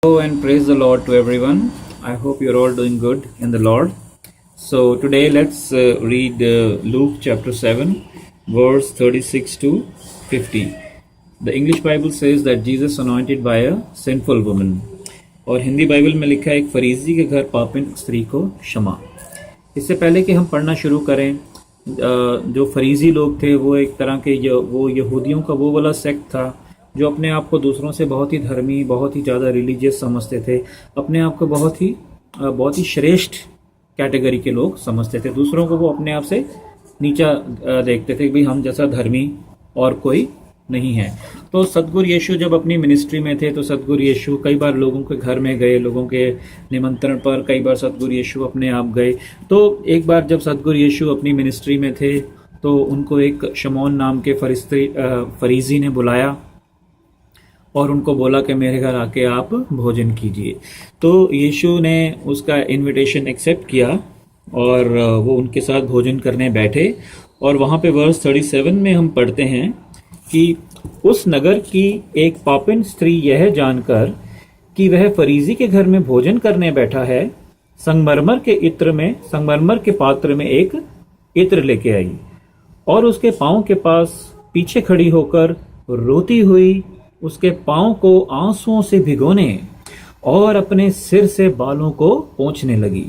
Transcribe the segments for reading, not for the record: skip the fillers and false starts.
Hello and praise the Lord to everyone. I hope you're all doing good in the Lord. So today let's read Luke chapter 7, verse 36 to 50. The English Bible says that Jesus anointed by a sinful woman. और Hindi Bible में लिखा है एक फरीसी के घर पापिन स्त्री को क्षमा। इससे पहले कि हम पढ़ना शुरू करें, जो फरीसी लोग थे वो एक तरह के वो यहूदियों का वो वाला सेक्ट था जो अपने आप को दूसरों से बहुत ही धर्मी, बहुत ही ज़्यादा रिलीजियस समझते थे, अपने आप को बहुत ही श्रेष्ठ कैटेगरी के लोग समझते थे। दूसरों को वो अपने आप से नीचा देखते थे कि भाई हम जैसा धर्मी और कोई नहीं है। तो सतगुरु यीशु जब अपनी मिनिस्ट्री में थे तो सतगुरु यीशु कई बार लोगों के घर में गए, लोगों के निमंत्रण पर कई बार सतगुरु यीशु अपने आप गए। तो एक बार जब सतगुरु यीशु अपनी मिनिस्ट्री में थे तो उनको एक शमौन नाम के फरीसी ने बुलाया और उनको बोला कि मेरे घर आके आप भोजन कीजिए। तो यीशु ने उसका इनविटेशन एक्सेप्ट किया और वो उनके साथ भोजन करने बैठे। और वहाँ पे वर्स 37 में हम पढ़ते हैं कि उस नगर की एक पापिन स्त्री यह जानकर कि वह फरीसी के घर में भोजन करने बैठा है, संगमरमर के पात्र में एक इत्र लेके आई और उसके पाँव के पास पीछे खड़ी होकर रोती हुई उसके पाँव को आंसुओं से भिगोने और अपने सिर से बालों को पोंछने लगी।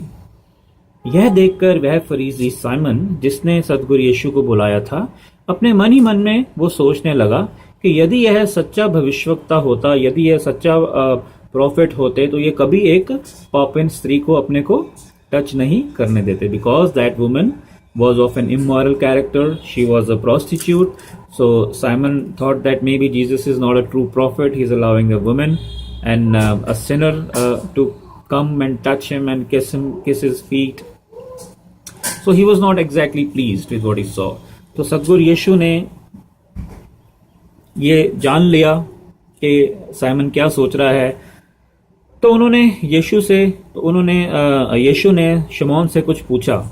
यह देखकर वह फरीसी साइमन, जिसने सतगुरु यीशु को बुलाया था, अपने मन ही मन में वो सोचने लगा कि यदि यह सच्चा भविष्यवक्ता होता, यदि यह सच्चा प्रॉफिट होते तो ये कभी एक पापिन स्त्री को अपने को टच नहीं करने देते। Because that woman was of an immoral character. She was a prostitute. So Simon thought that maybe Jesus is not a true prophet. He's allowing a woman and a sinner to come and touch him and kiss his feet. So he was not exactly pleased with what he saw. तो सतगुरु यीशु ने ये जान लिया कि Simon क्या सोच रहा है। तो यीशु ने शमौन से कुछ पूछा।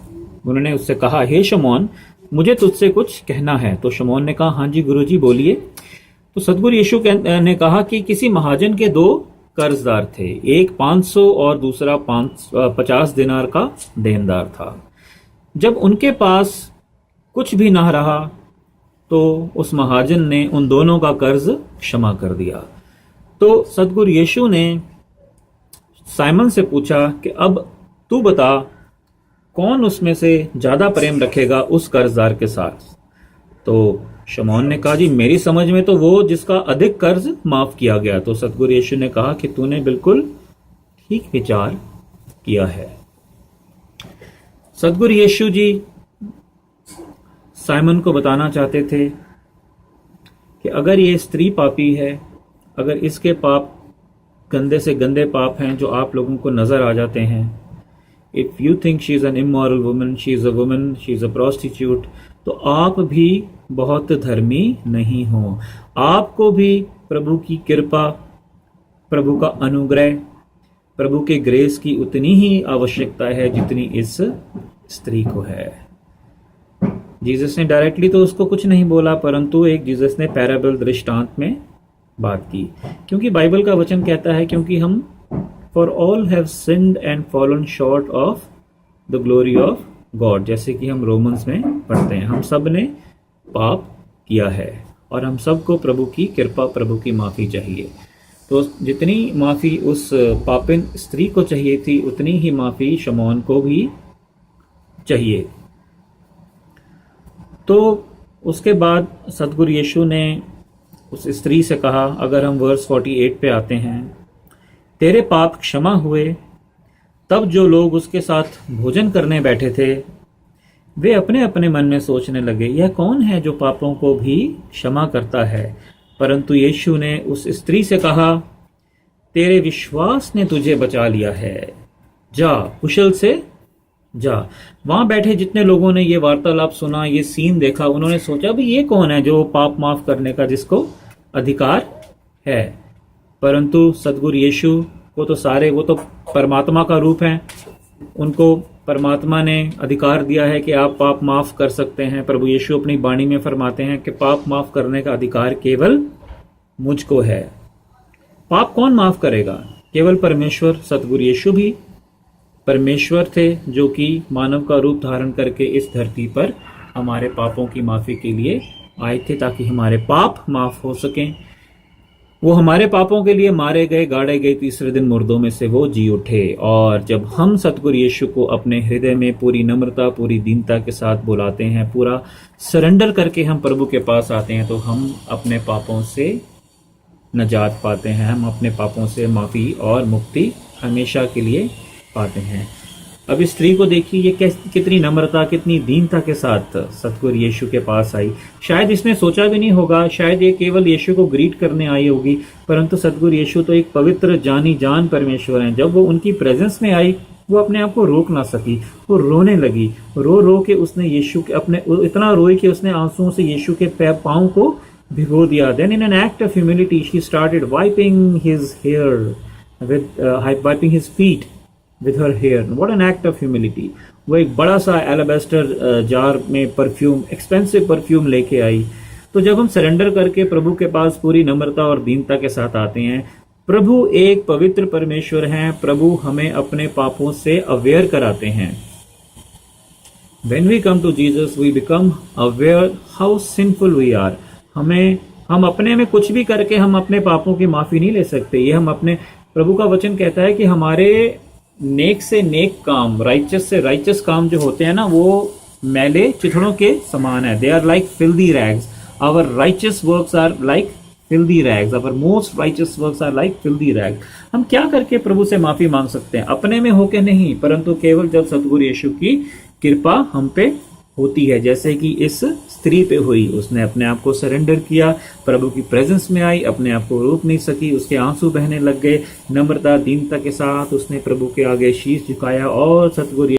उन्होंने उससे कहा, हे शमौन, मुझे तुझसे कुछ कहना है। तो शमौन ने कहा, हाँ जी गुरुजी बोलिए। तो सतगुरु यीशु ने कहा कि किसी महाजन के दो कर्जदार थे, एक 500 और दूसरा 50 दिनार का देनदार था। जब उनके पास कुछ भी ना रहा तो उस महाजन ने उन दोनों का कर्ज क्षमा कर दिया। तो सतगुरु यीशु ने साइमन से पूछा कि अब तू बता, कौन उसमें से ज्यादा प्रेम रखेगा उस कर्जदार के साथ। तो शमौन ने कहा, जी मेरी समझ में तो वो जिसका अधिक कर्ज माफ किया गया। तो सतगुरु यीशु ने कहा कि तूने बिल्कुल ठीक विचार किया है। सतगुरु यीशु जी साइमन को बताना चाहते थे कि अगर ये स्त्री पापी है, अगर इसके पाप गंदे से गंदे पाप हैं जो आप लोगों को नजर आ जाते हैं, If you think she is an immoral woman, she is a prostitute, तो आप भी बहुत धर्मी नहीं हो। आपको भी प्रभु की कृपा, प्रभु का अनुग्रह, प्रभु के ग्रेस की उतनी ही आवश्यकता है जितनी इस स्त्री को है। जीसस ने डायरेक्टली तो उसको कुछ नहीं बोला, परंतु एक जीसस ने पैराबल दृष्टांत में बात की, क्योंकि बाइबल का वचन कहता है क्योंकि हम For all have sinned and fallen short of the glory of God, जैसे कि हम रोमन्स में पढ़ते हैं। हम सब ने पाप किया है और हम सबको प्रभु की कृपा, प्रभु की माफ़ी चाहिए। तो जितनी माफ़ी उस पापिन स्त्री को चाहिए थी उतनी ही माफ़ी शमौन को भी चाहिए। तो उसके बाद सतगुरु यीशु ने उस स्त्री से कहा, अगर हम वर्स 48 पे आते हैं, तेरे पाप क्षमा हुए। तब जो लोग उसके साथ भोजन करने बैठे थे वे अपने अपने मन में सोचने लगे, यह कौन है जो पापों को भी क्षमा करता है। परंतु यीशु ने उस स्त्री से कहा, तेरे विश्वास ने तुझे बचा लिया है, जा कुशल से जा। वहां बैठे जितने लोगों ने ये वार्तालाप सुना, ये सीन देखा, उन्होंने सोचा भी ये कौन है जो पाप माफ करने का जिसको अधिकार है। परंतु सतगुरु यीशु को तो वो तो परमात्मा का रूप हैं, उनको परमात्मा ने अधिकार दिया है कि आप पाप माफ कर सकते हैं। प्रभु यीशु अपनी वाणी में फरमाते हैं कि पाप माफ करने का अधिकार केवल मुझको है। पाप कौन माफ करेगा? केवल परमेश्वर, सतगुरु यीशु भी परमेश्वर थे जो कि मानव का रूप धारण करके इस धरती पर हमारे पापों की माफी के लिए आए थे, ताकि हमारे पाप माफ हो सकें। वो हमारे पापों के लिए मारे गए, गाड़े गए, तीसरे दिन मुर्दों में से वो जी उठे। और जब हम सतगुरु यीशु को अपने हृदय में पूरी नम्रता, पूरी दीनता के साथ बुलाते हैं, पूरा सरेंडर करके हम प्रभु के पास आते हैं, तो हम अपने पापों से नजात पाते हैं, हम अपने पापों से माफी और मुक्ति हमेशा के लिए पाते हैं। अब इस स्त्री को देखिए, ये कितनी नम्रता, कितनी दीनता के साथ सतगुरु यीशु के पास आई। शायद इसने सोचा भी नहीं होगा, शायद ये केवल यीशु को ग्रीट करने आई होगी, परंतु सतगुरु यीशु तो एक पवित्र जानी जान परमेश्वर हैं। जब वो उनकी प्रेजेंस में आई, वो अपने आप को रोक ना सकी, वो रोने लगी। रो रो के उसने यीशु के इतना रोई कि उसने आंसुओं से यीशु के पाँव को भिगो दिया। Then in an act of humility she started wiping his hair wiping his feet with her hair. What an act of humility. वो एक बड़ा सा एलाबेस्टर जार में परफ्यूम, एक्सपेंसिव परफ्यूम लेके आई। तो जब हम सरेंडर करके प्रभु के पास पूरी नम्रता और दीनता के साथ आते हैं, प्रभु एक पवित्र परमेश्वर हैं, प्रभु हमें अपने पापों से अवेयर कराते हैं। When we come to Jesus, we become aware how sinful we are. हम अपने में कुछ भी करके हम अपने पापों की माफी नहीं ले सकते। ये हम अपने, प्रभु का वचन कहता है कि हमारे नेक से नेक काम, राइचस से राइचस काम जो होते हैं ना, वो मैले चिथड़ों के समान है। They are like filthy rags. Our righteous works are like filthy rags. Our most righteous works are like filthy rags. हम क्या करके प्रभु से माफी मांग सकते हैं? अपने में होके नहीं, परंतु केवल जब सतगुरु यीशु की कृपा हम पे होती है, जैसे कि इस स्त्री पे हुई। उसने अपने आप को सरेंडर किया, प्रभु की प्रेजेंस में आई, अपने आप को रोक नहीं सकी, उसके आंसू बहने लग गए। नम्रता, दीनता के साथ उसने प्रभु के आगे शीश झुकाया और सतगुरु